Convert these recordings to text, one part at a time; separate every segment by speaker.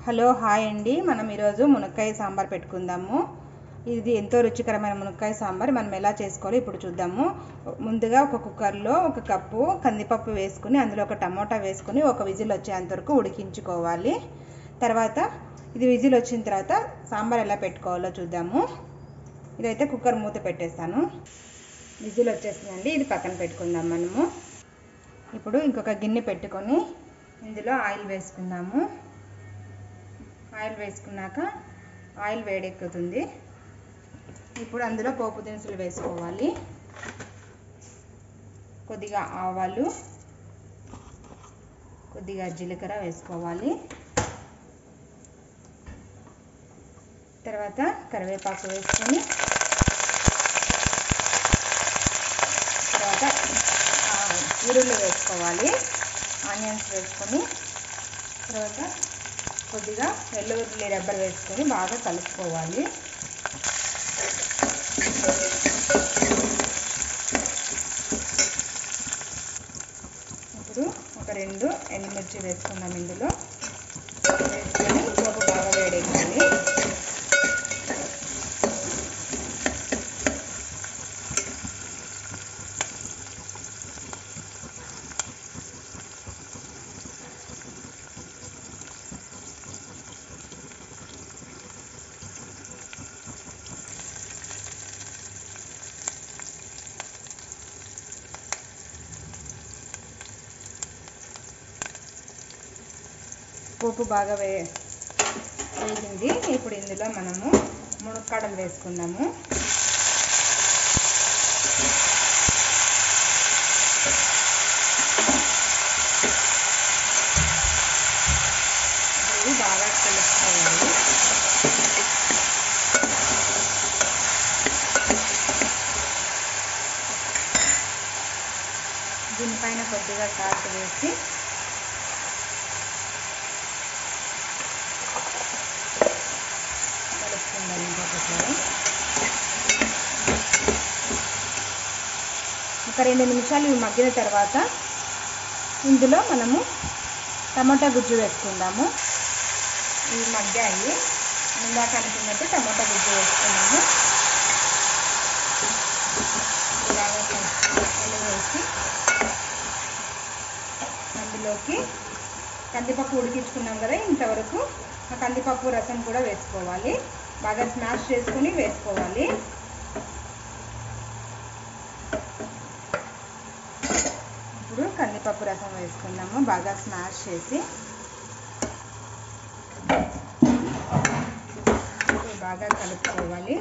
Speaker 1: Hello hi అండి, మనం ఈరోజు మునక్కాయ సాంబార్ పెట్టుకుందాము. ఇది ఎంతో రుచికరమైన మునక్కాయ సాంబార్ మనం ఎలా చేసుకోవాలో ఇప్పుడు చూద్దాము. ముందుగా ఒక కుక్కర్లో 1 కప్పు కందిపప్పు వేసుకుని అందులో ఒక టమోటా వేసుకుని ఒక విజిల్ వచ్చేంత వరకు ఉడికించుకోవాలి. తర్వాత ఇది విజిల్ వచ్చిన తర్వాత సాంబార్ ఎలా పెట్టుకోవాలో చూద్దాము. ఇదైతే కుక్కర్ మూత పెట్టేస్తాను. విజిల్ వచ్చేసిందండి, ఇది పక్కన పెట్టుకుందాం మనము. ఇప్పుడు ఇంకొక గిన్నె పెట్టుకొని ఇందులో ఆయిల్ వేసుకుందాము. ఆయిల్ వేసుకున్నాక ఆయిల్ వేడెక్కుతుంది. ఇప్పుడు అందులో పోపు దినుసులు వేసుకోవాలి. కొద్దిగా ఆవాలు, కొద్దిగా జీలకర్ర వేసుకోవాలి. తర్వాత కరివేపాకు వేసుకొని తర్వాత ఉల్లిపాయలు వేసుకోవాలి. ఆనియన్స్ వేసుకొని తర్వాత కొద్దిగా వెల్లుల్లి రెబ్బలు వేసుకొని బాగా కలుపుకోవాలి. ఇప్పుడు ఒక 2 ఎండుమిర్చి వేసుకున్నాం. ఇందులో వేసుకొని పోపు బాగా వేడెక్కాలి. పోపు బాగా వేగింది. ఇప్పుడు ఇందులో మనము మునక్కాడలు వేసుకుందాము. ఇది బాగా కలుపుకోవాలి. దీనిపైన కొద్దిగా సాల్ట్ వేసి ఒక 2 నిమిషాలు ఇవి మగ్గిన తర్వాత ఇందులో మనము టమాటా గుజ్జు వేసుకుందాము. ఇవి మగ్గాయి. ఇందాక అనుకున్నట్టు టమాటా గుజ్జు వేసుకున్నాము. వేసి అందులోకి కందిపప్పు ఉడికించుకున్నాం కదా, ఇంతవరకు ఆ కందిపప్పు రసం కూడా వేసుకోవాలి. బాగా స్మాష్ చేసుకుని వేసుకోవాలి. ఇప్పుడు కందిపప్పు రసం వేసుకుందాము. బాగా స్మాష్ చేసి బాగా కలుపుకోవాలి.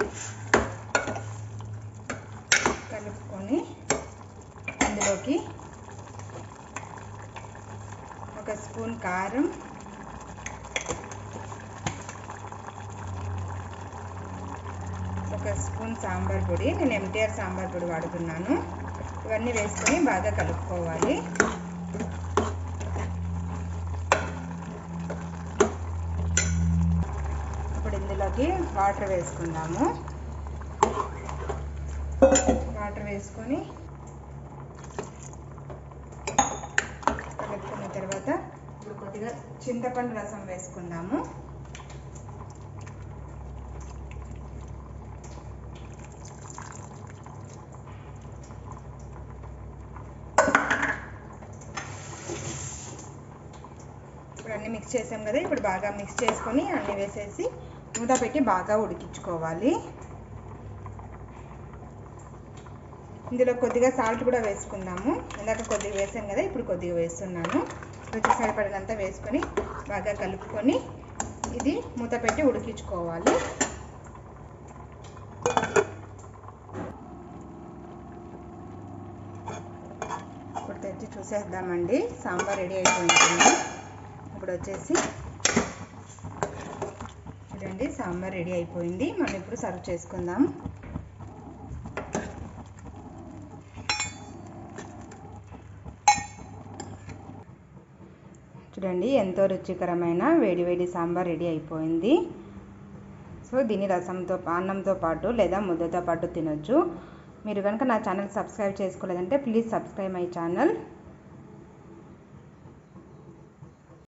Speaker 1: కలుపుకొని అందులోకి 1 స్పూన్ కారం, 1 స్పూన్ సాంబార్ పొడి, నేను MTR సాంబార్ పొడి వాడుతున్నాను. ఇవన్నీ వేసుకొని బాగా కలుపుకోవాలి. ఇప్పుడు ఇందులోకి వాటర్ వేసుకుందాము. వాటర్ వేసుకొని కలుపుకున్న తర్వాత ఇప్పుడు కొద్దిగా చింతపండు రసం వేసుకుందాము. ఇప్పుడు అన్నీ మిక్స్ చేసాం కదా, ఇప్పుడు బాగా మిక్స్ చేసుకొని అన్నీ వేసేసి మూత పెట్టి బాగా ఉడికించుకోవాలి. ఇందులో కొద్దిగా సాల్ట్ కూడా వేసుకుందాము. ఇందాక కొద్దిగా వేసాను కదా, ఇప్పుడు కొద్దిగా వేస్తున్నాను. రుచి సరిపడినంత వేసుకొని బాగా కలుపుకొని ఇది మూత పెట్టి ఉడికించుకోవాలి. ఇప్పుడు తెచ్చి చూసేద్దామండి. సాంబార్ రెడీ అయిపోయింది. ఇప్పుడు వచ్చేసి చూడండి, సాంబార్ రెడీ అయిపోయింది. మనం ఇప్పుడు సర్వ్ చేసుకుందాం. చూడండి, ఎంతో రుచికరమైన వేడివేడి సాంబార్ రెడీ అయిపోయింది. సో దీని రసంతో, అన్నంతో పాటు లేదా ముద్దతో పాటు తినొచ్చు. మీరు కనుక నా ఛానల్ సబ్స్క్రైబ్ చేసుకోలేదంటే ప్లీజ్ సబ్స్క్రైబ్ మై ఛానల్.